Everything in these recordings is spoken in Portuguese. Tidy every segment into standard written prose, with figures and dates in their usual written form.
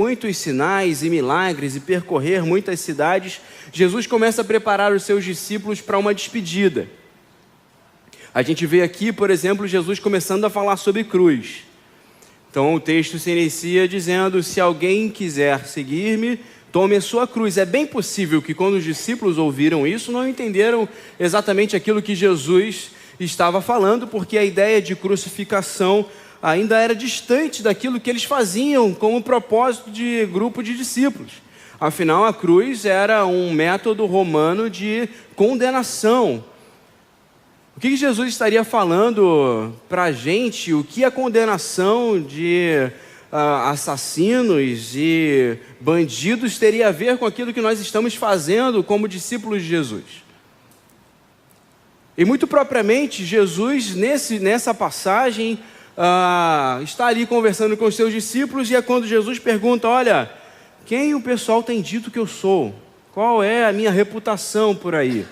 muitos sinais e milagres e percorrer muitas cidades, Jesus começa a preparar os seus discípulos para uma despedida. A gente vê aqui, por exemplo, Jesus começando a falar sobre cruz. Então o texto se inicia dizendo: se alguém quiser seguir-me, tome a sua cruz. É bem possível que quando os discípulos ouviram isso, não entenderam exatamente aquilo que Jesus estava falando, porque a ideia de crucificação ainda era distante daquilo que eles faziam como propósito de grupo de discípulos. Afinal, a cruz era um método romano de condenação. O que Jesus estaria falando para a gente? O que a condenação de assassinos e bandidos teria a ver com aquilo que nós estamos fazendo como discípulos de Jesus? E muito propriamente, Jesus, nessa passagem, está ali conversando com os seus discípulos, e é quando Jesus pergunta: olha, quem o pessoal tem dito que eu sou? Qual é a minha reputação por aí?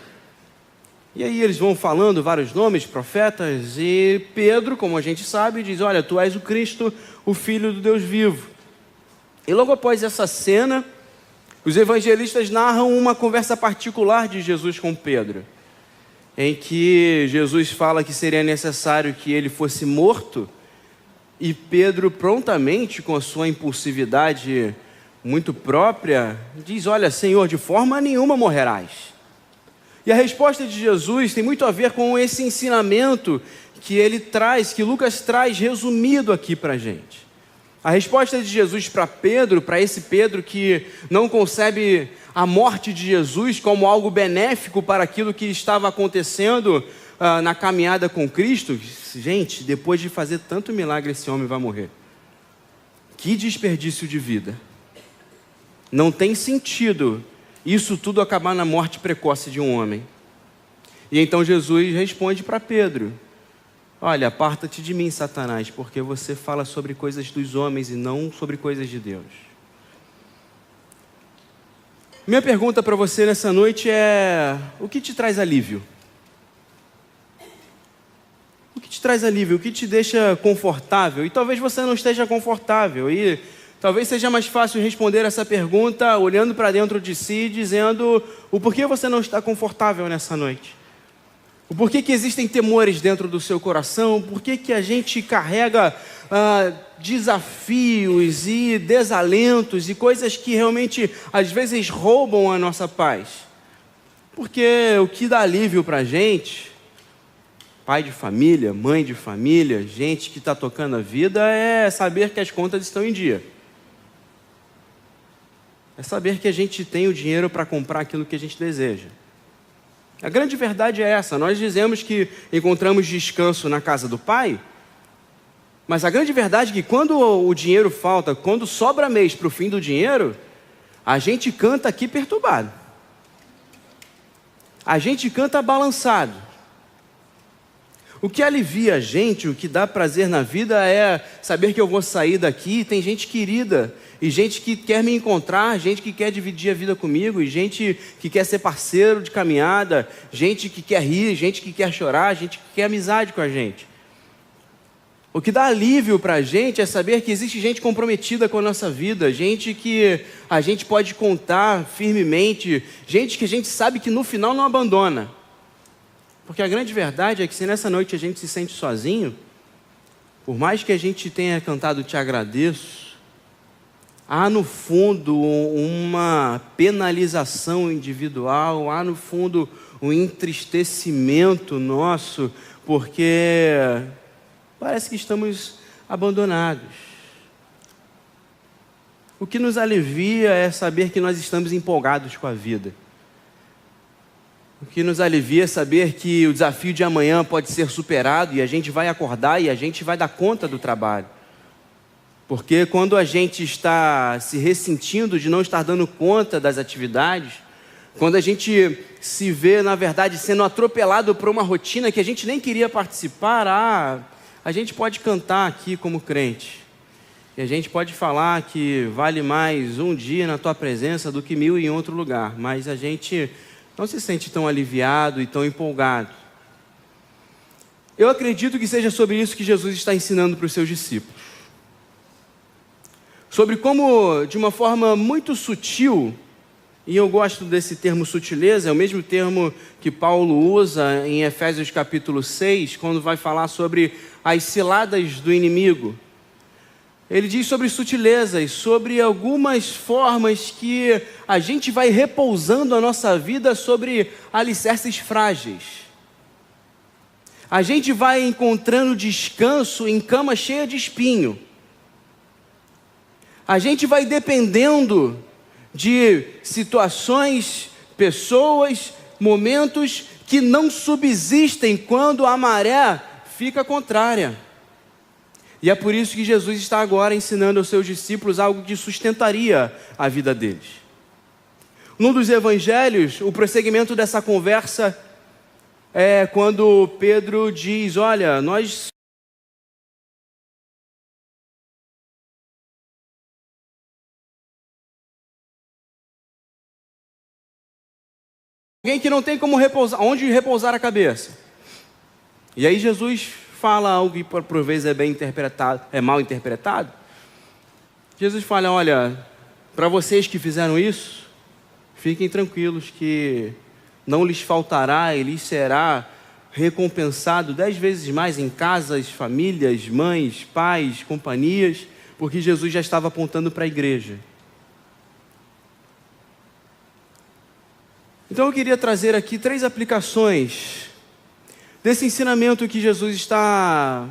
E aí eles vão falando vários nomes, profetas, e Pedro, como a gente sabe, diz: olha, tu és o Cristo, o Filho do Deus vivo. E logo após essa cena, os evangelistas narram uma conversa particular de Jesus com Pedro, em que Jesus fala que seria necessário que ele fosse morto, e Pedro prontamente, com a sua impulsividade muito própria, diz: olha, Senhor, de forma nenhuma morrerás. E a resposta de Jesus tem muito a ver com esse ensinamento que ele traz, que Lucas traz resumido aqui para a gente. A resposta de Jesus para Pedro, para esse Pedro que não concebe a morte de Jesus como algo benéfico para aquilo que estava acontecendo na caminhada com Cristo: gente, depois de fazer tanto milagre, esse homem vai morrer. Que desperdício de vida. Não tem sentido isso tudo acabar na morte precoce de um homem. E então Jesus responde para Pedro: olha, aparta-te de mim, Satanás, porque você fala sobre coisas dos homens e não sobre coisas de Deus. Minha pergunta para você nessa noite é: o que te traz alívio? O que te traz alívio? O que te deixa confortável? E talvez você não esteja confortável, e talvez seja mais fácil responder essa pergunta olhando para dentro de si, dizendo o porquê você não está confortável nessa noite. O porquê que existem temores dentro do seu coração, o porquê que a gente carrega desafios e desalentos e coisas que realmente às vezes roubam a nossa paz. Porque o que dá alívio para a gente, pai de família, mãe de família, gente que está tocando a vida, é saber que as contas estão em dia. É saber que a gente tem o dinheiro para comprar aquilo que a gente deseja. A grande verdade é essa: nós dizemos que encontramos descanso na casa do Pai, mas a grande verdade é que quando o dinheiro falta, quando sobra mês para o fim do dinheiro, a gente canta aqui perturbado. A gente canta balançado. O que alivia a gente, o que dá prazer na vida é saber que eu vou sair daqui e tem gente querida, e gente que quer me encontrar, gente que quer dividir a vida comigo, e gente que quer ser parceiro de caminhada, gente que quer rir, gente que quer chorar, gente que quer amizade com a gente. O que dá alívio para a gente é saber que existe gente comprometida com a nossa vida, gente que a gente pode contar firmemente, gente que a gente sabe que no final não abandona. Porque a grande verdade é que se nessa noite a gente se sente sozinho, por mais que a gente tenha cantado Te Agradeço, há no fundo uma penalização individual, há no fundo um entristecimento nosso, porque parece que estamos abandonados. O que nos alivia é saber que nós estamos empolgados com a vida. O que nos alivia é saber que o desafio de amanhã pode ser superado e a gente vai acordar e a gente vai dar conta do trabalho. Porque quando a gente está se ressentindo de não estar dando conta das atividades, quando a gente se vê, na verdade, sendo atropelado por uma rotina que a gente nem queria participar, a gente pode cantar aqui como crente. E a gente pode falar que vale mais um dia na tua presença do que 1000 em outro lugar, mas a gente não se sente tão aliviado e tão empolgado. Eu acredito que seja sobre isso que Jesus está ensinando para os seus discípulos. sobre como, de uma forma muito sutil, e eu gosto desse termo sutileza, é o mesmo termo que Paulo usa em Efésios capítulo 6, quando vai falar sobre as ciladas do inimigo. Ele diz sobre sutilezas, sobre algumas formas que a gente vai repousando a nossa vida sobre alicerces frágeis. A gente vai encontrando descanso em cama cheia de espinho. A gente vai dependendo de situações, pessoas, momentos que não subsistem quando a maré fica contrária. E é por isso que Jesus está agora ensinando aos seus discípulos algo que sustentaria a vida deles. Num dos evangelhos, o prosseguimento dessa conversa é quando Pedro diz: olha, nós alguém que não tem como repousar, onde repousar a cabeça. E aí Jesus fala algo que por vezes é bem interpretado, é mal interpretado. Jesus fala: olha, para vocês que fizeram isso, fiquem tranquilos que não lhes faltará e lhes será recompensado 10 vezes mais em casas, famílias, mães, pais, companhias, porque Jesus já estava apontando para a igreja. Então eu queria trazer aqui 3 aplicações desse ensinamento que Jesus está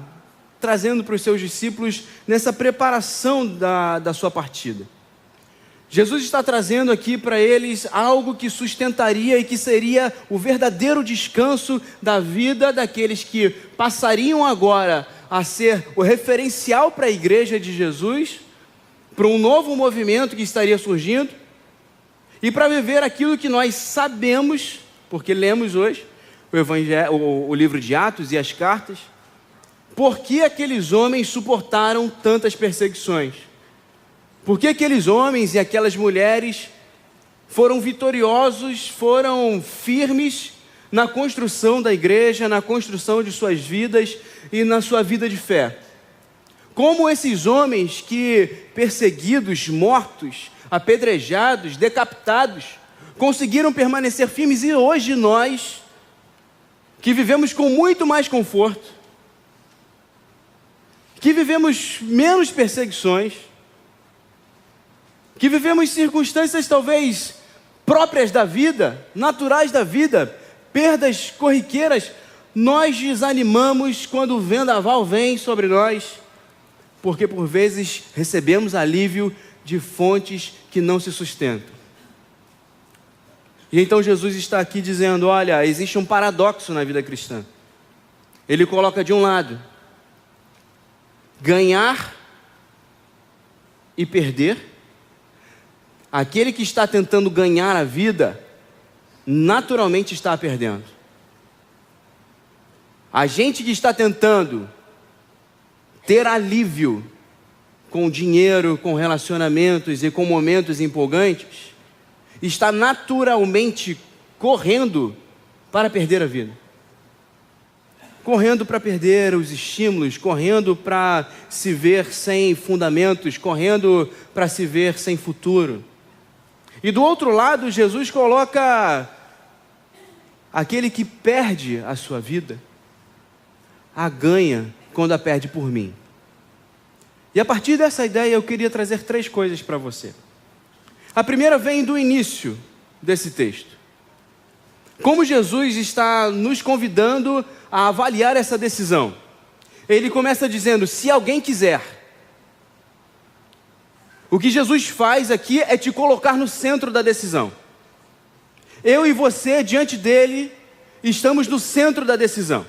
trazendo para os seus discípulos nessa preparação da sua partida. Jesus está trazendo aqui para eles algo que sustentaria e que seria o verdadeiro descanso da vida daqueles que passariam agora a ser o referencial para a igreja de Jesus, para um novo movimento que estaria surgindo, e para viver aquilo que nós sabemos, porque lemos hoje o livro de Atos e as cartas, por que aqueles homens suportaram tantas perseguições? Por que aqueles homens e aquelas mulheres foram vitoriosos, foram firmes na construção da igreja, na construção de suas vidas e na sua vida de fé? Como esses homens que, perseguidos, mortos, apedrejados, decapitados, conseguiram permanecer firmes, e hoje nós, que vivemos com muito mais conforto, que vivemos menos perseguições, que vivemos circunstâncias talvez próprias da vida, naturais da vida, perdas corriqueiras, nós desanimamos quando o vendaval vem sobre nós, porque por vezes recebemos alívio de fontes que não se sustentam. E então Jesus está aqui dizendo: olha, existe um paradoxo na vida cristã. Ele coloca de um lado, ganhar e perder. Aquele que está tentando ganhar a vida, naturalmente está perdendo. A gente que está tentando ter alívio com dinheiro, com relacionamentos e com momentos empolgantes, está naturalmente correndo para perder a vida. Correndo para perder os estímulos, correndo para se ver sem fundamentos, correndo para se ver sem futuro. E do outro lado, Jesus coloca aquele que perde a sua vida, a ganha quando a perde por mim. E a partir dessa ideia eu queria trazer 3 coisas para você. A primeira vem do início desse texto. Como Jesus está nos convidando a avaliar essa decisão. Ele começa dizendo: se alguém quiser. O que Jesus faz aqui é te colocar no centro da decisão. Eu e você, diante dele, estamos no centro da decisão.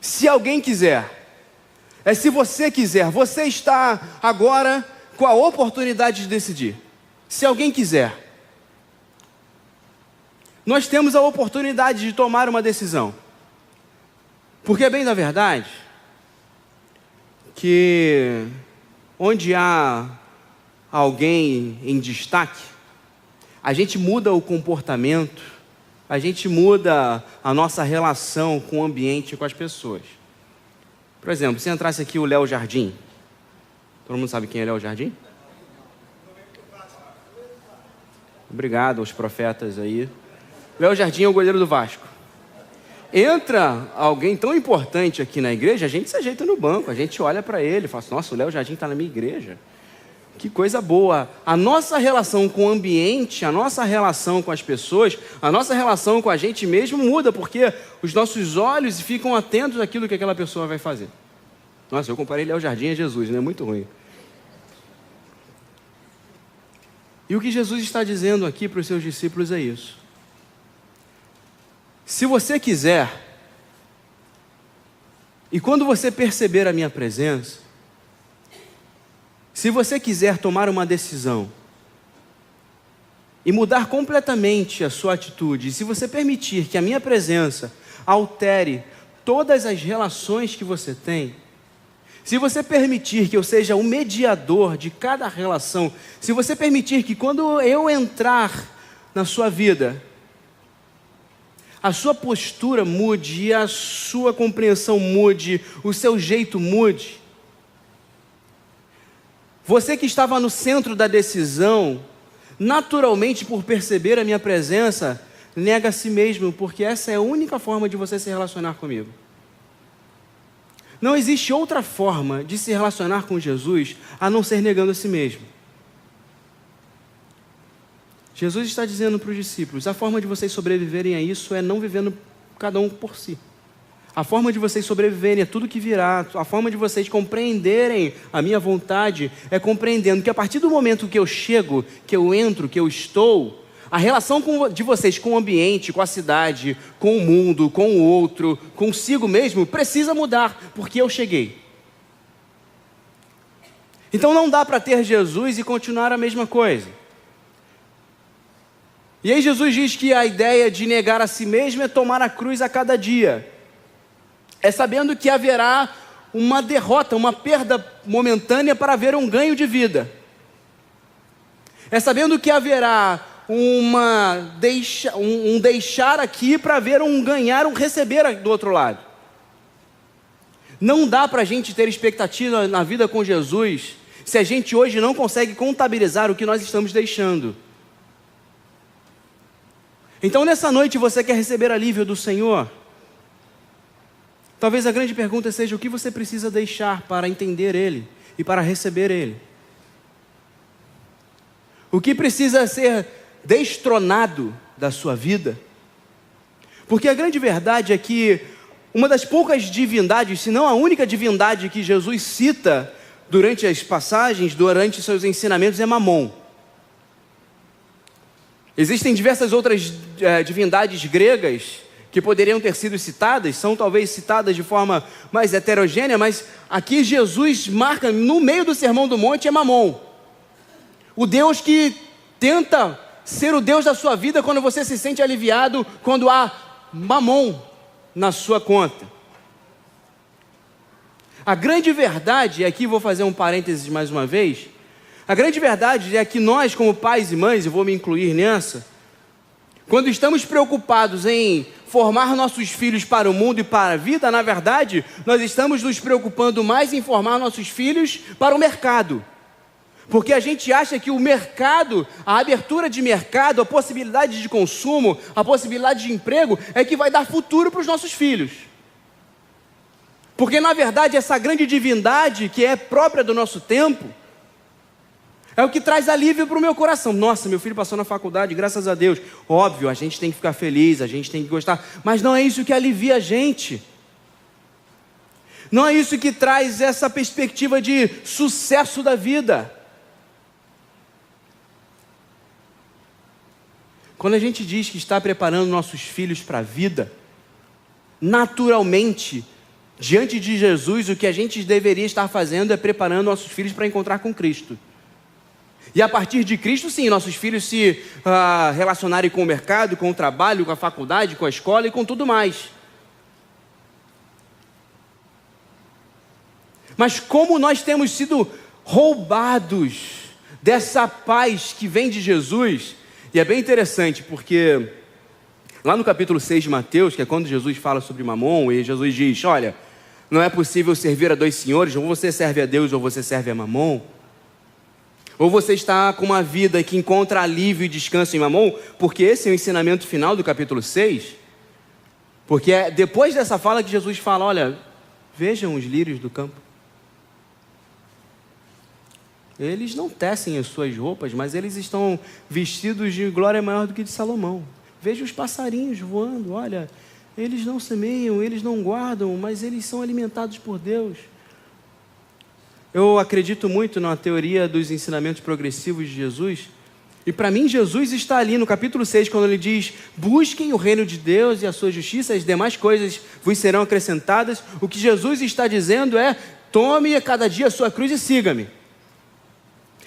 Se alguém quiser, é se você quiser. Você está agora com a oportunidade de decidir. Se alguém quiser. Nós temos a oportunidade de tomar uma decisão. Porque é bem da verdade que onde há alguém em destaque, a gente muda o comportamento, a gente muda a nossa relação com o ambiente e com as pessoas. Por exemplo, se entrasse aqui o Léo Jardim, Todo mundo sabe quem é Léo Jardim? Obrigado aos profetas aí. Léo Jardim é o goleiro do Vasco. Entra alguém tão importante aqui na igreja, a gente se ajeita no banco, a gente olha para ele e fala assim, nossa, o Léo Jardim está na minha igreja. Que coisa boa. A nossa relação com o ambiente, a nossa relação com as pessoas, a nossa relação com a gente mesmo muda, porque os nossos olhos ficam atentos àquilo que aquela pessoa vai fazer. Nossa, eu comparei Léo Jardim a Jesus, né? Muito ruim. E o que Jesus está dizendo aqui para os seus discípulos é isso. Se você quiser, e quando você perceber a minha presença, se você quiser tomar uma decisão e mudar completamente a sua atitude, e se você permitir que a minha presença altere todas as relações que você tem, se você permitir que eu seja o mediador de cada relação, se você permitir que quando eu entrar na sua vida, a sua postura mude, e a sua compreensão mude, o seu jeito mude. Você que estava no centro da decisão, naturalmente por perceber a minha presença, nega a si mesmo, porque essa é a única forma de você se relacionar comigo. Não existe outra forma de se relacionar com Jesus a não ser negando a si mesmo. Jesus está dizendo para os discípulos, a forma de vocês sobreviverem a isso é não vivendo cada um por si. A forma de vocês sobreviverem a tudo que virá, a forma de vocês compreenderem a minha vontade é compreendendo que a partir do momento que eu chego, que eu entro, que eu estou, a relação de vocês com o ambiente, com a cidade, com o mundo, com o outro, consigo mesmo, precisa mudar, porque eu cheguei. Então não dá para ter Jesus e continuar a mesma coisa. E aí Jesus diz que a ideia de negar a si mesmo é tomar a cruz a cada dia. É sabendo que haverá uma derrota, uma perda momentânea para haver um ganho de vida. É sabendo que haverá um deixar aqui para haver um ganhar, um receber do outro lado. Não dá para a gente ter expectativa na vida com Jesus se a gente hoje não consegue contabilizar o que nós estamos deixando. Então nessa noite você quer receber alívio do Senhor? Talvez a grande pergunta seja o que você precisa deixar para entender Ele e para receber Ele. O que precisa ser destronado da sua vida? Porque a grande verdade é que uma das poucas divindades, se não a única divindade que Jesus cita durante as passagens, durante seus ensinamentos, é Mamon. Existem diversas outras divindades gregas que poderiam ter sido citadas, são talvez citadas de forma mais heterogênea, mas aqui Jesus marca, no meio do Sermão do Monte, é Mamon. O Deus que tenta ser o Deus da sua vida quando você se sente aliviado, quando há Mamon na sua conta. A grande verdade, e aqui vou fazer um parênteses mais uma vez, a grande verdade é que nós, como pais e mães, eu vou me incluir nessa, quando estamos preocupados em formar nossos filhos para o mundo e para a vida, na verdade, nós estamos nos preocupando mais em formar nossos filhos para o mercado. Porque a gente acha que o mercado, a abertura de mercado, a possibilidade de consumo, a possibilidade de emprego, é que vai dar futuro para os nossos filhos. Porque, na verdade, essa grande divindade que é própria do nosso tempo, é o que traz alívio para o meu coração. Nossa, meu filho passou na faculdade, graças a Deus. Óbvio, a gente tem que ficar feliz, a gente tem que gostar, mas não é isso que alivia a gente. Não é isso que traz essa perspectiva de sucesso da vida. Quando a gente diz que está preparando nossos filhos para a vida, naturalmente, diante de Jesus, o que a gente deveria estar fazendo é preparando nossos filhos para encontrar com Cristo. E a partir de Cristo, sim, nossos filhos se relacionarem com o mercado, com o trabalho, com a faculdade, com a escola e com tudo mais. Mas como nós temos sido roubados dessa paz que vem de Jesus, e é bem interessante porque lá no capítulo 6 de Mateus, que é quando Jesus fala sobre Mamon, e Jesus diz, olha, não é possível servir a dois senhores, ou você serve a Deus ou você serve a Mamon. Ou você está com uma vida que encontra alívio e descanso em Mamon, porque esse é o ensinamento final do capítulo 6. Porque é depois dessa fala que Jesus fala, olha, vejam os lírios do campo. Eles não tecem as suas roupas, mas eles estão vestidos de glória maior do que de Salomão. Veja os passarinhos voando, olha, eles não semeiam, eles não guardam, mas eles são alimentados por Deus. Eu acredito muito na teoria dos ensinamentos progressivos de Jesus, e para mim Jesus está ali no capítulo 6, quando ele diz, busquem o reino de Deus e a sua justiça, as demais coisas vos serão acrescentadas. O que Jesus está dizendo é, tome cada dia a sua cruz e siga-me.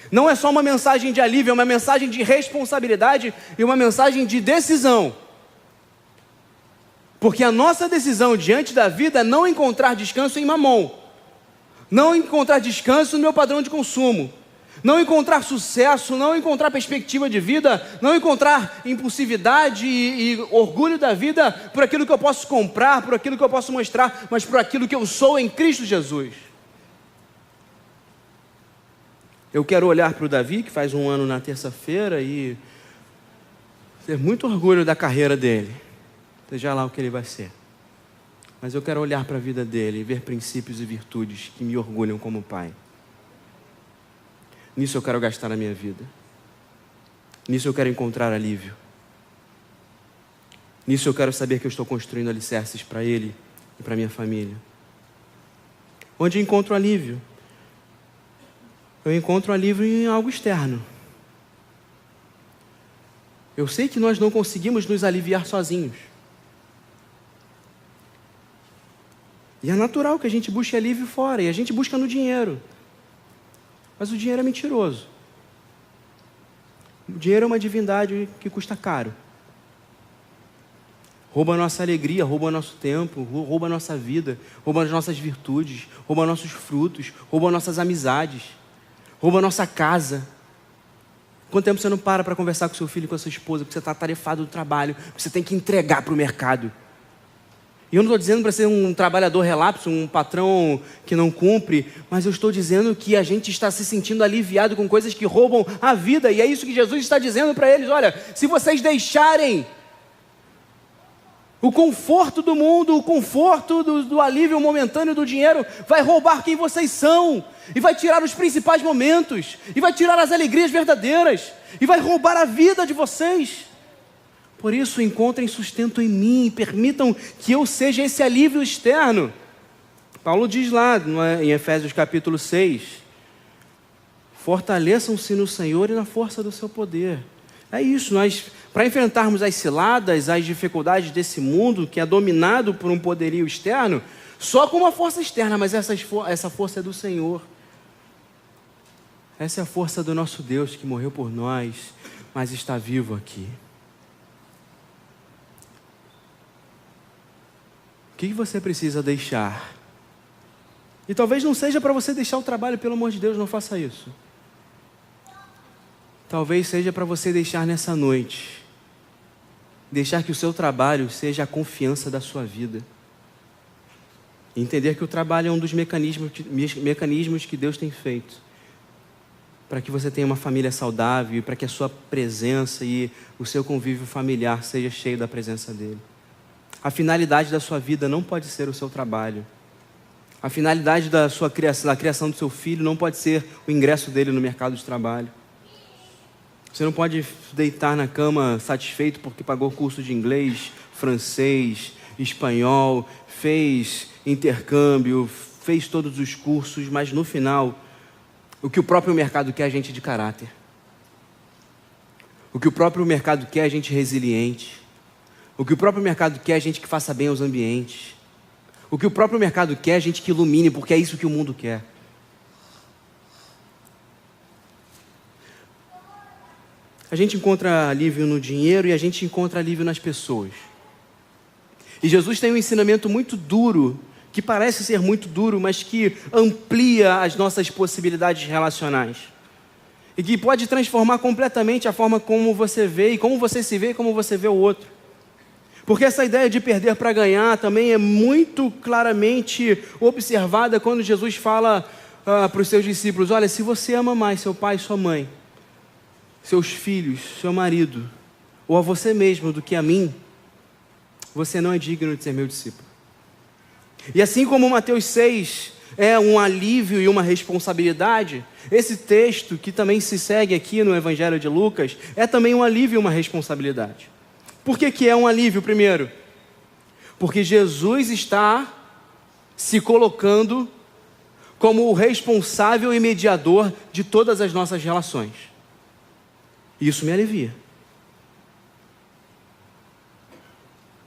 Não é só uma mensagem de alívio, é uma mensagem de responsabilidade e uma mensagem de decisão. Porque a nossa decisão diante da vida é não encontrar descanso em Mamon, não encontrar descanso no meu padrão de consumo, não encontrar sucesso, não encontrar perspectiva de vida, não encontrar impulsividade e orgulho da vida por aquilo que eu posso comprar, por aquilo que eu posso mostrar, mas por aquilo que eu sou em Cristo Jesus. Eu quero olhar para o Davi, que faz 1 ano na terça-feira, e ter muito orgulho da carreira dele, seja lá o que ele vai ser. Mas eu quero olhar para a vida dele e ver princípios e virtudes que me orgulham como pai. Nisso eu quero gastar a minha vida. Nisso eu quero encontrar alívio. Nisso eu quero saber que eu estou construindo alicerces para ele e para minha família. Onde eu encontro alívio? Eu encontro alívio em algo externo. Eu sei que nós não conseguimos nos aliviar sozinhos. E é natural que a gente busque alívio fora, e a gente busca no dinheiro. Mas o dinheiro é mentiroso. O dinheiro é uma divindade que custa caro. Rouba a nossa alegria, rouba o nosso tempo, rouba a nossa vida, rouba as nossas virtudes, rouba nossos frutos, rouba nossas amizades, rouba a nossa casa. Quanto tempo você não para conversar com seu filho e com a sua esposa, porque você está atarefado do trabalho, porque você tem que entregar para o mercado. E eu não estou dizendo para ser um trabalhador relapso, um patrão que não cumpre, mas eu estou dizendo que a gente está se sentindo aliviado com coisas que roubam a vida, e é isso que Jesus está dizendo para eles, olha, se vocês deixarem o conforto do mundo, o conforto do alívio momentâneo do dinheiro, vai roubar quem vocês são, e vai tirar os principais momentos, e vai tirar as alegrias verdadeiras, e vai roubar a vida de vocês. Por isso, encontrem sustento em mim, permitam que eu seja esse alívio externo. Paulo diz lá em Efésios capítulo 6, fortaleçam-se no Senhor e na força do seu poder. É isso, para enfrentarmos as ciladas, as dificuldades desse mundo que é dominado por um poderio externo, só com uma força externa, mas essa força é do Senhor. Essa é a força do nosso Deus que morreu por nós, mas está vivo aqui. O que você precisa deixar? E talvez não seja para você deixar o trabalho, pelo amor de Deus, não faça isso. Talvez seja para você deixar nessa noite. Deixar que o seu trabalho seja a confiança da sua vida. E entender que o trabalho é um dos mecanismos que Deus tem feito para que você tenha uma família saudável, para que a sua presença e o seu convívio familiar seja cheio da presença dele. A finalidade da sua vida não pode ser o seu trabalho. A finalidade da criação do seu filho não pode ser o ingresso dele no mercado de trabalho. Você não pode deitar na cama satisfeito porque pagou curso de inglês, francês, espanhol, fez intercâmbio, fez todos os cursos, mas no final, o que o próprio mercado quer é gente de caráter. O que o próprio mercado quer é gente resiliente. O que o próprio mercado quer é gente que faça bem aos ambientes. O que o próprio mercado quer é gente que ilumine, porque é isso que o mundo quer. A gente encontra alívio no dinheiro e a gente encontra alívio nas pessoas. E Jesus tem um ensinamento muito duro, que parece ser muito duro, mas que amplia as nossas possibilidades relacionais. E que pode transformar completamente a forma como você vê, e como você se vê, e como você vê o outro. Porque essa ideia de perder para ganhar também é muito claramente observada quando Jesus fala para os seus discípulos: olha, se você ama mais seu pai e sua mãe, seus filhos, seu marido, ou a você mesmo do que a mim, você não é digno de ser meu discípulo. E assim como Mateus 6 é um alívio e uma responsabilidade, esse texto que também se segue aqui no Evangelho de Lucas é também um alívio e uma responsabilidade. Por que é um alívio primeiro? Porque Jesus está se colocando como o responsável e mediador de todas as nossas relações. Isso me alivia.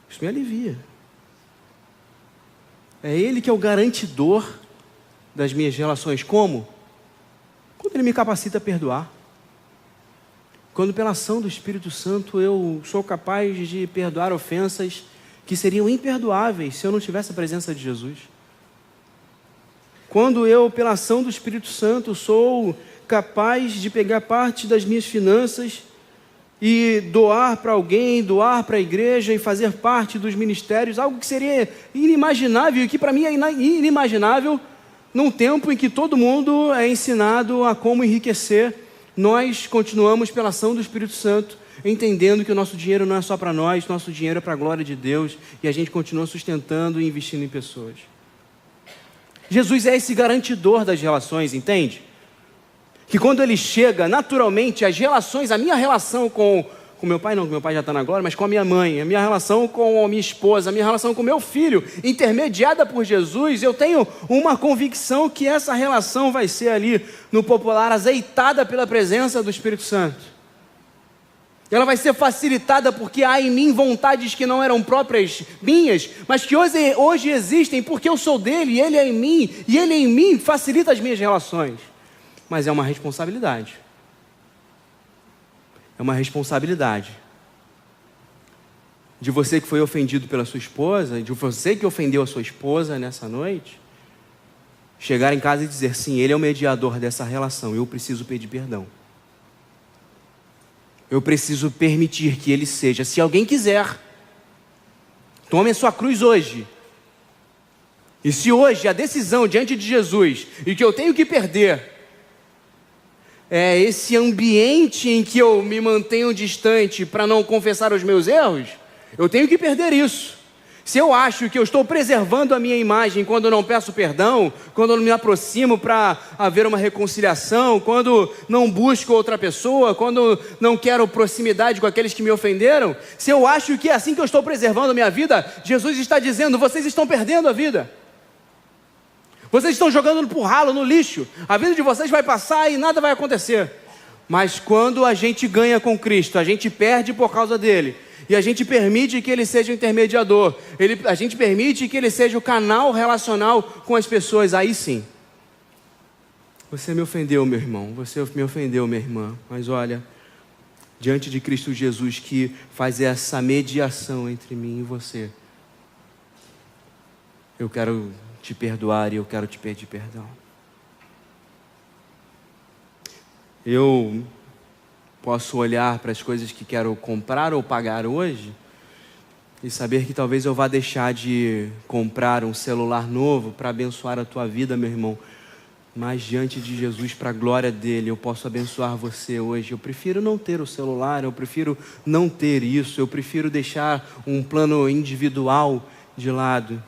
Isso me alivia. É Ele que é o garantidor das minhas relações. Como? Quando Ele me capacita a perdoar. Quando pela ação do Espírito Santo eu sou capaz de perdoar ofensas que seriam imperdoáveis se eu não tivesse a presença de Jesus. Quando eu, pela ação do Espírito Santo, sou capaz de pegar parte das minhas finanças e doar para alguém, doar para a igreja e fazer parte dos ministérios, algo que seria inimaginável e que para mim é inimaginável num tempo em que todo mundo é ensinado a como enriquecer. Nós continuamos pela ação do Espírito Santo, entendendo que o nosso dinheiro não é só para nós, nosso dinheiro é para a glória de Deus, e a gente continua sustentando e investindo em pessoas. Jesus é esse garantidor das relações, entende? Que quando Ele chega, naturalmente, as relações, a minha relação com meu pai não, meu pai já está na glória, mas com a minha mãe, a minha relação com a minha esposa, a minha relação com o meu filho, intermediada por Jesus, eu tenho uma convicção que essa relação vai ser ali, no popular, azeitada pela presença do Espírito Santo. Ela vai ser facilitada porque há em mim vontades que não eram próprias minhas, mas que hoje existem porque eu sou dele, e ele é em mim, e ele em mim facilita as minhas relações. Mas é uma responsabilidade. É uma responsabilidade de você que foi ofendido pela sua esposa, de você que ofendeu a sua esposa nessa noite, chegar em casa e dizer: sim, ele é o mediador dessa relação, eu preciso pedir perdão. Eu preciso permitir que ele seja. Se alguém quiser, tome a sua cruz hoje. E se hoje a decisão diante de Jesus, e que eu tenho que perder, é esse ambiente em que eu me mantenho distante para não confessar os meus erros, eu tenho que perder isso. Se eu acho que eu estou preservando a minha imagem quando eu não peço perdão, quando eu não me aproximo para haver uma reconciliação, quando não busco outra pessoa, quando não quero proximidade com aqueles que me ofenderam, se eu acho que é assim que eu estou preservando a minha vida, Jesus está dizendo: vocês estão perdendo a vida. Vocês estão jogando pro ralo, no lixo. A vida de vocês vai passar e nada vai acontecer. Mas quando a gente ganha com Cristo, a gente perde por causa dele. E a gente permite que ele seja o intermediador. A gente permite que ele seja o canal relacional com as pessoas. Aí sim. Você me ofendeu, meu irmão. Você me ofendeu, minha irmã. Mas olha, diante de Cristo Jesus, que faz essa mediação entre mim e você, eu quero te perdoar e eu quero te pedir perdão. Eu posso olhar para as coisas que quero comprar ou pagar hoje e saber que talvez eu vá deixar de comprar um celular novo para abençoar a tua vida, meu irmão. Mas diante de Jesus, para a glória dele, eu posso abençoar você hoje. Eu prefiro não ter o celular, eu prefiro não ter isso, eu prefiro deixar um plano individual de lado,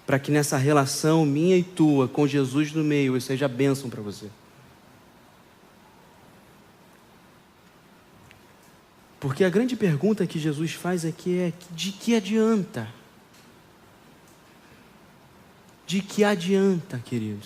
para que nessa relação minha e tua, com Jesus no meio, eu seja bênção para você. Porque a grande pergunta que Jesus faz aqui é: de que adianta? De que adianta, querido?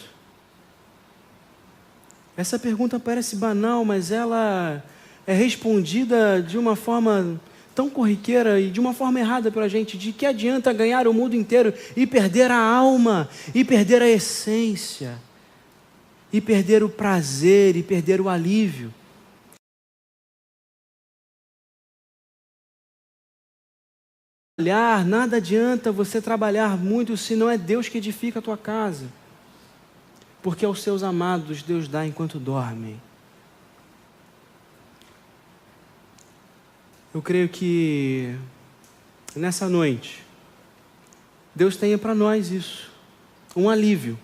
Essa pergunta parece banal, mas ela é respondida de uma forma tão corriqueira e de uma forma errada para a gente. De que adianta ganhar o mundo inteiro e perder a alma, e perder a essência, e perder o prazer, e perder o alívio? Nada adianta você trabalhar muito se não é Deus que edifica a tua casa. Porque aos seus amados Deus dá enquanto dormem. Eu creio que nessa noite, Deus tenha para nós isso, um alívio.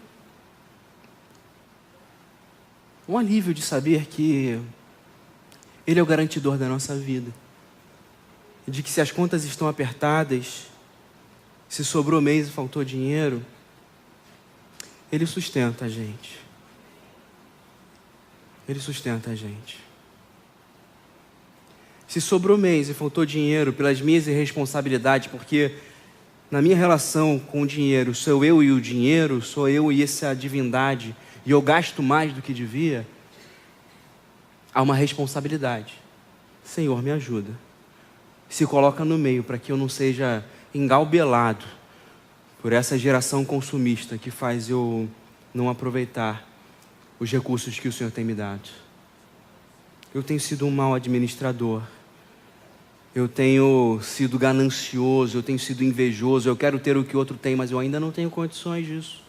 Um alívio de saber que Ele é o garantidor da nossa vida. De que se as contas estão apertadas, se sobrou mês e faltou dinheiro, Ele sustenta a gente. Ele sustenta a gente. Se sobrou mês e faltou dinheiro pelas minhas irresponsabilidades, porque na minha relação com o dinheiro, sou eu e o dinheiro, sou eu e essa divindade, e eu gasto mais do que devia, há uma responsabilidade. Senhor, me ajuda. Se coloca no meio para que eu não seja engalbelado por essa geração consumista que faz eu não aproveitar os recursos que o Senhor tem me dado. Eu tenho sido um mau administrador. Eu tenho sido ganancioso, eu tenho sido invejoso, eu quero ter o que o outro tem, mas eu ainda não tenho condições disso.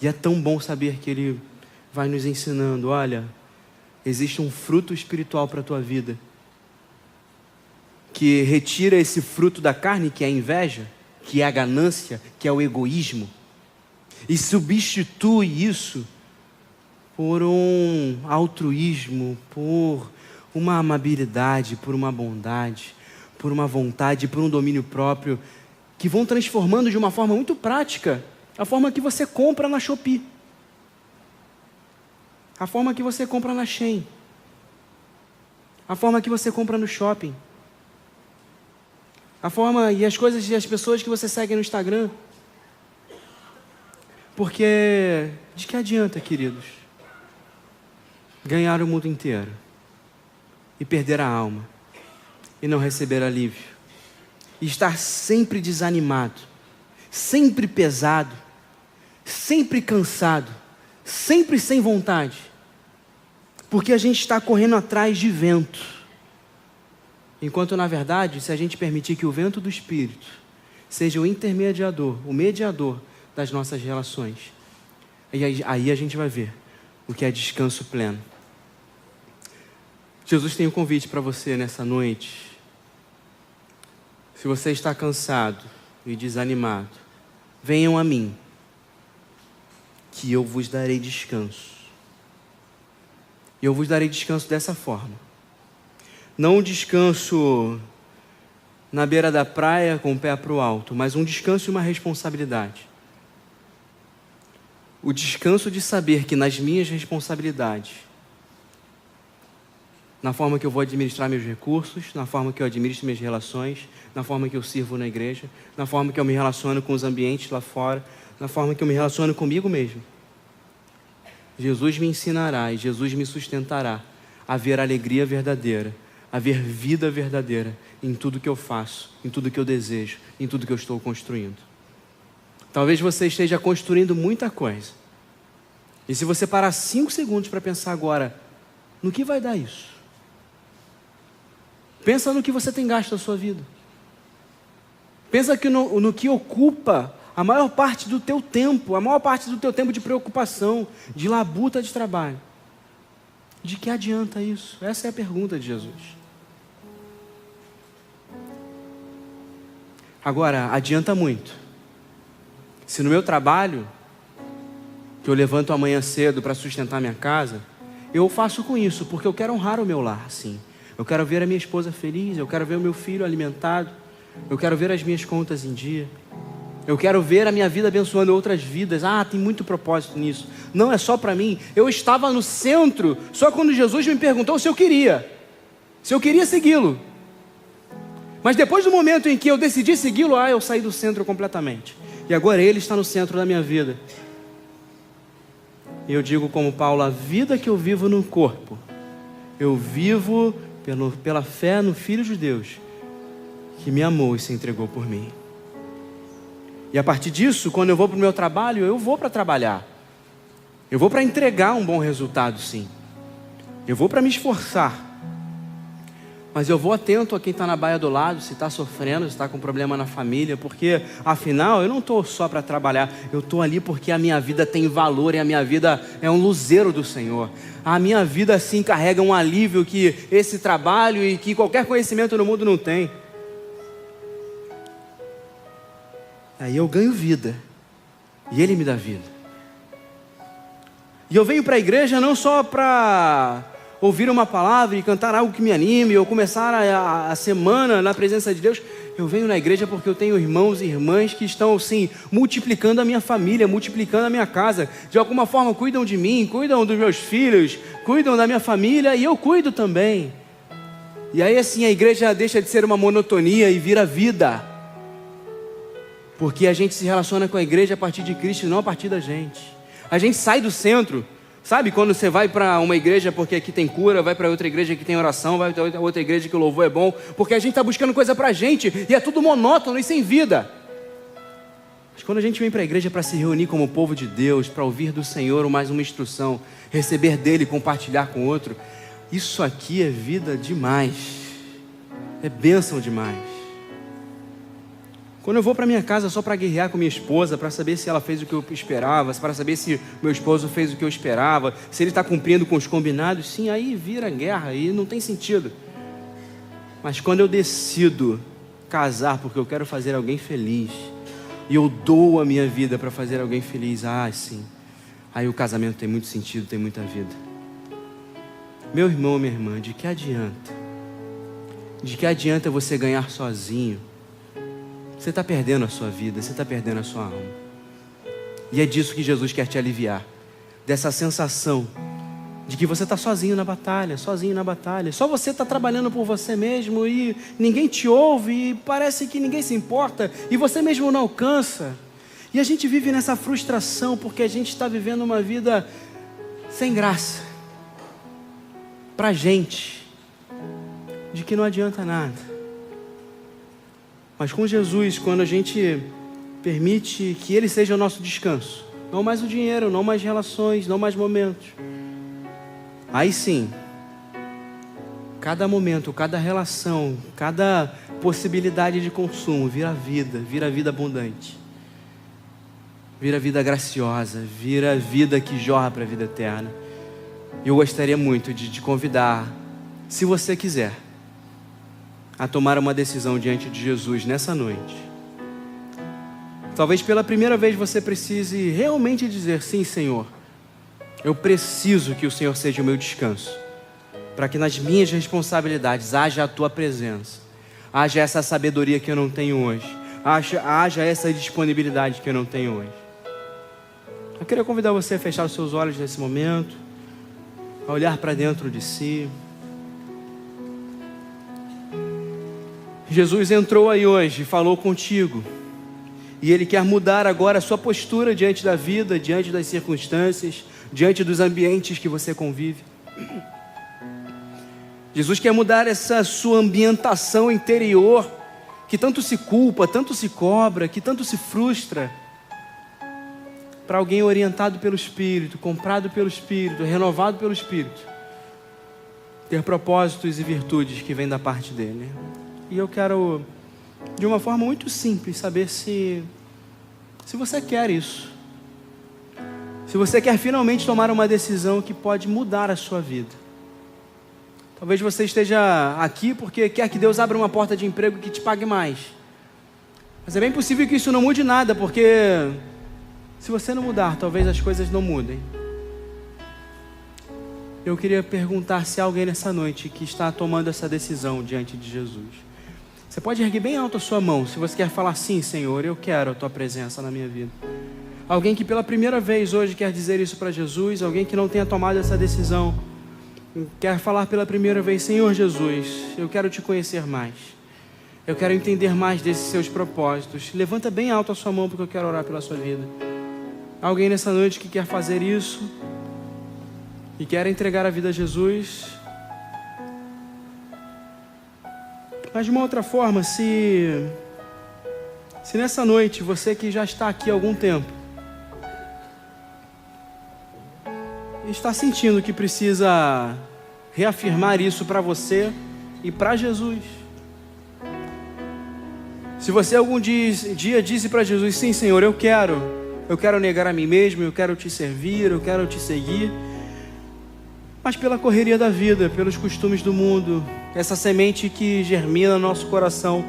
E é tão bom saber que Ele vai nos ensinando, olha, existe um fruto espiritual para a tua vida, que retira esse fruto da carne, que é a inveja, que é a ganância, que é o egoísmo, e substitui isso por um altruísmo, por uma amabilidade, por uma bondade, por uma vontade, por um domínio próprio, que vão transformando de uma forma muito prática a forma que você compra na Shopee, a forma que você compra na Shein, a forma que você compra no shopping, a forma e as coisas e as pessoas que você segue no Instagram. Porque de que adianta, queridos, ganhar o mundo inteiro e perder a alma, e não receber alívio, e estar sempre desanimado, sempre pesado, sempre cansado, sempre sem vontade, porque a gente está correndo atrás de vento, enquanto na verdade, se a gente permitir que o vento do Espírito seja o intermediador, o mediador das nossas relações, aí a gente vai ver o que é descanso pleno. Jesus tem um convite para você nessa noite. Se você está cansado e desanimado, venham a mim, que eu vos darei descanso. E eu vos darei descanso dessa forma. Não um descanso na beira da praia com o pé para o alto, mas um descanso e uma responsabilidade. O descanso de saber que nas minhas responsabilidades, na forma que eu vou administrar meus recursos, na forma que eu administro minhas relações, na forma que eu sirvo na igreja, na forma que eu me relaciono com os ambientes lá fora, na forma que eu me relaciono comigo mesmo. Jesus me ensinará e Jesus me sustentará a ver alegria verdadeira, a ver vida verdadeira em tudo que eu faço, em tudo que eu desejo, em tudo que eu estou construindo. Talvez você esteja construindo muita coisa. E se você parar 5 segundos para pensar agora, no que vai dar isso? Pensa no que você tem gasto na sua vida. Pensa que no que ocupa a maior parte do teu tempo, a maior parte do teu tempo de preocupação, de labuta de trabalho. De que adianta isso? Essa é a pergunta de Jesus. Agora, adianta muito. Se no meu trabalho, que eu levanto amanhã cedo para sustentar minha casa, eu faço com isso, porque eu quero honrar o meu lar, sim. Eu quero ver a minha esposa feliz, eu quero ver o meu filho alimentado, eu quero ver as minhas contas em dia, eu quero ver a minha vida abençoando outras vidas. Tem muito propósito nisso. Não é só para mim. Eu estava no centro só quando Jesus me perguntou se eu queria segui-lo. Mas depois do momento em que eu decidi segui-lo, eu saí do centro completamente. E agora Ele está no centro da minha vida. E eu digo como Paulo, a vida que eu vivo no corpo, eu vivo pela fé no Filho de Deus, que me amou e se entregou por mim. E a partir disso, quando eu vou para o meu trabalho, eu vou para trabalhar. Eu vou para entregar um bom resultado, sim. Eu vou para me esforçar. Mas eu vou atento a quem está na baia do lado, se está sofrendo, se está com problema na família, porque afinal eu não estou só para trabalhar, eu estou ali porque a minha vida tem valor e a minha vida é um luzeiro do Senhor. A minha vida sim carrega um alívio que esse trabalho e que qualquer conhecimento no mundo não tem. Aí eu ganho vida. E Ele me dá vida. E eu venho para a igreja não só para ouvir uma palavra e cantar algo que me anime, ou começar a semana na presença de Deus. Eu venho na igreja porque eu tenho irmãos e irmãs que estão, assim, multiplicando a minha família, multiplicando a minha casa. De alguma forma cuidam de mim, cuidam dos meus filhos, cuidam da minha família e eu cuido também. E aí assim a igreja deixa de ser uma monotonia e vira vida. Porque a gente se relaciona com a igreja a partir de Cristo e não a partir da gente. A gente sai do centro. Sabe quando você vai para uma igreja porque aqui tem cura, vai para outra igreja que tem oração, vai para outra igreja que o louvor é bom, porque a gente está buscando coisa para a gente e é tudo monótono e sem vida. Mas quando a gente vem para a igreja para se reunir como povo de Deus, para ouvir do Senhor mais uma instrução, receber dele, compartilhar com outro, isso aqui é vida demais, é bênção demais. Quando eu vou para minha casa só para guerrear com minha esposa, para saber se ela fez o que eu esperava, para saber se meu esposo fez o que eu esperava, se ele está cumprindo com os combinados, sim, aí vira guerra e não tem sentido. Mas quando eu decido casar porque eu quero fazer alguém feliz, e eu dou a minha vida para fazer alguém feliz, sim, aí o casamento tem muito sentido, tem muita vida. Meu irmão, minha irmã, de que adianta? De que adianta você ganhar sozinho? Você está perdendo a sua vida, você está perdendo a sua alma. E é disso que Jesus quer te aliviar. Dessa sensação de que você está sozinho na batalha, sozinho na batalha. Só você está trabalhando por você mesmo e ninguém te ouve e parece que ninguém se importa e você mesmo não alcança. E a gente vive nessa frustração porque a gente está vivendo uma vida sem graça. Pra gente, de que não adianta nada. Mas com Jesus, quando a gente permite que Ele seja o nosso descanso, não mais o dinheiro, não mais relações, não mais momentos, aí sim, cada momento, cada relação, cada possibilidade de consumo vira vida abundante, vira vida graciosa, vira vida que jorra para a vida eterna. E eu gostaria muito de te convidar, se você quiser, a tomar uma decisão diante de Jesus nessa noite. Talvez pela primeira vez você precise realmente dizer: sim, Senhor, eu preciso que o Senhor seja o meu descanso, para que nas minhas responsabilidades haja a Tua presença, haja essa sabedoria que eu não tenho hoje, haja essa disponibilidade que eu não tenho hoje. Eu queria convidar você a fechar os seus olhos nesse momento, a olhar para dentro de si. Jesus entrou aí hoje, falou contigo, e Ele quer mudar agora a sua postura diante da vida, diante das circunstâncias, diante dos ambientes que você convive. Jesus quer mudar essa sua ambientação interior, que tanto se culpa, tanto se cobra, que tanto se frustra, para alguém orientado pelo Espírito, comprado pelo Espírito, renovado pelo Espírito, ter propósitos e virtudes que vêm da parte dEle. E eu quero, de uma forma muito simples, saber se você quer isso. Se você quer finalmente tomar uma decisão que pode mudar a sua vida. Talvez você esteja aqui porque quer que Deus abra uma porta de emprego que te pague mais. Mas é bem possível que isso não mude nada, porque se você não mudar, talvez as coisas não mudem. Eu queria perguntar se há alguém nessa noite que está tomando essa decisão diante de Jesus. Você pode erguer bem alto a sua mão, se você quer falar: sim, Senhor, eu quero a Tua presença na minha vida. Alguém que pela primeira vez hoje quer dizer isso para Jesus, alguém que não tenha tomado essa decisão, quer falar pela primeira vez: Senhor Jesus, eu quero Te conhecer mais. Eu quero entender mais desses Seus propósitos. Levanta bem alto a sua mão, porque eu quero orar pela sua vida. Alguém nessa noite que quer fazer isso, e quer entregar a vida a Jesus. Mas de uma outra forma, se nessa noite, você que já está aqui há algum tempo, está sentindo que precisa reafirmar isso para você e para Jesus. Se você algum dia disse para Jesus: sim, Senhor, eu quero negar a mim mesmo, eu quero Te servir, eu quero Te seguir, mas pela correria da vida, pelos costumes do mundo, essa semente que germina no nosso coração,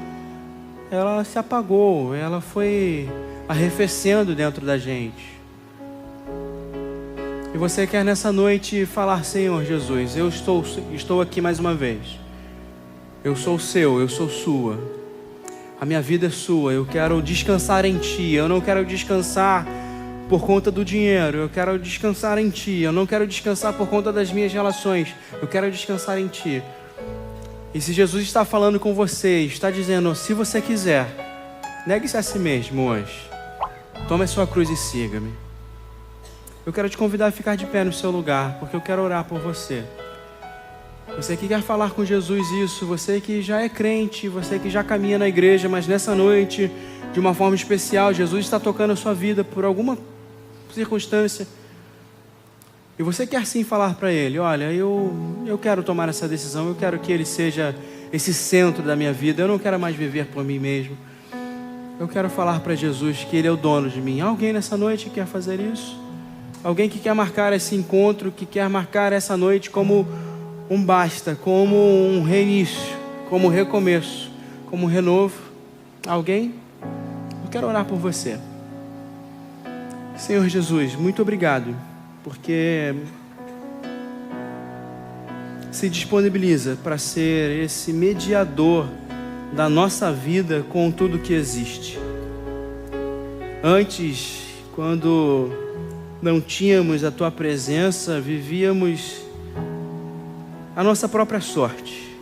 ela se apagou, ela foi arrefecendo dentro da gente. E você quer nessa noite falar: Senhor Jesus, eu estou aqui mais uma vez. Eu sou seu, eu sou sua. A minha vida é sua, eu quero descansar em Ti. Eu não quero descansar por conta do dinheiro, eu quero descansar em Ti. Eu não quero descansar por conta das minhas relações, eu quero descansar em Ti. E se Jesus está falando com você, está dizendo: se você quiser, negue-se a si mesmo hoje. Tome a sua cruz e siga-me. Eu quero te convidar a ficar de pé no seu lugar, porque eu quero orar por você. Você que quer falar com Jesus isso, você que já é crente, você que já caminha na igreja, mas nessa noite, de uma forma especial, Jesus está tocando a sua vida por alguma circunstância. E você quer sim falar para Ele: olha, eu quero tomar essa decisão, eu quero que Ele seja esse centro da minha vida, eu não quero mais viver por mim mesmo. Eu quero falar para Jesus que Ele é o dono de mim. Alguém nessa noite quer fazer isso? Alguém que quer marcar esse encontro, que quer marcar essa noite como um basta, como um reinício, como um recomeço, como um renovo? Alguém? Eu quero orar por você. Senhor Jesus, muito obrigado, porque se disponibiliza para ser esse mediador da nossa vida com tudo que existe. Antes, quando não tínhamos a Tua presença, vivíamos a nossa própria sorte.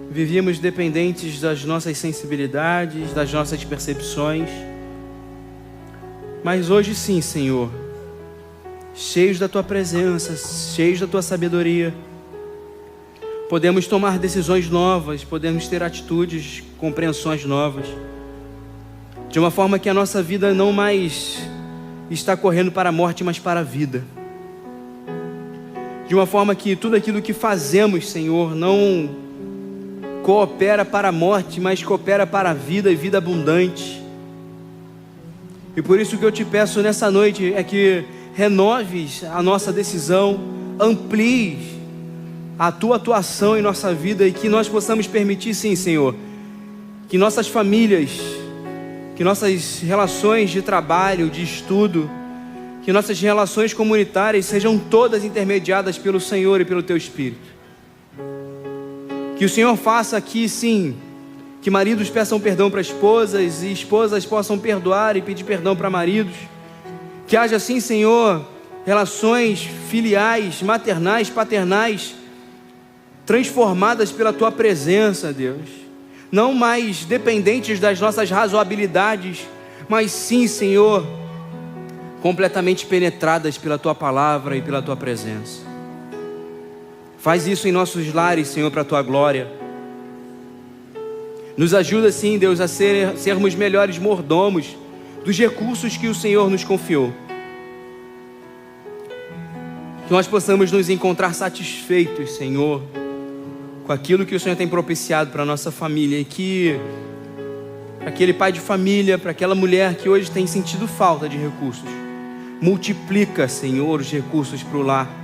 Vivíamos dependentes das nossas sensibilidades, das nossas percepções. Mas hoje sim, Senhor, cheios da Tua presença, cheios da Tua sabedoria, podemos tomar decisões novas, podemos ter atitudes, compreensões novas, de uma forma que a nossa vida não mais está correndo para a morte, mas para a vida. De uma forma que tudo aquilo que fazemos, Senhor, não coopera para a morte, mas coopera para a vida e vida abundante. E por isso que eu te peço nessa noite é que renoves a nossa decisão, amplies a Tua atuação em nossa vida e que nós possamos permitir, sim, Senhor, que nossas famílias, que nossas relações de trabalho, de estudo, que nossas relações comunitárias sejam todas intermediadas pelo Senhor e pelo Teu Espírito. Que o Senhor faça aqui, sim, que maridos peçam perdão para esposas e esposas possam perdoar e pedir perdão para maridos. Que haja, sim, Senhor, relações filiais, maternais, paternais, transformadas pela Tua presença, Deus. Não mais dependentes das nossas razoabilidades, mas sim, Senhor, completamente penetradas pela Tua palavra e pela Tua presença. Faz isso em nossos lares, Senhor, para a Tua glória. Nos ajuda, sim, Deus, a sermos melhores mordomos dos recursos que o Senhor nos confiou. Que nós possamos nos encontrar satisfeitos, Senhor, com aquilo que o Senhor tem propiciado para a nossa família. E que aquele pai de família, para aquela mulher que hoje tem sentido falta de recursos, multiplica, Senhor, os recursos para o lar.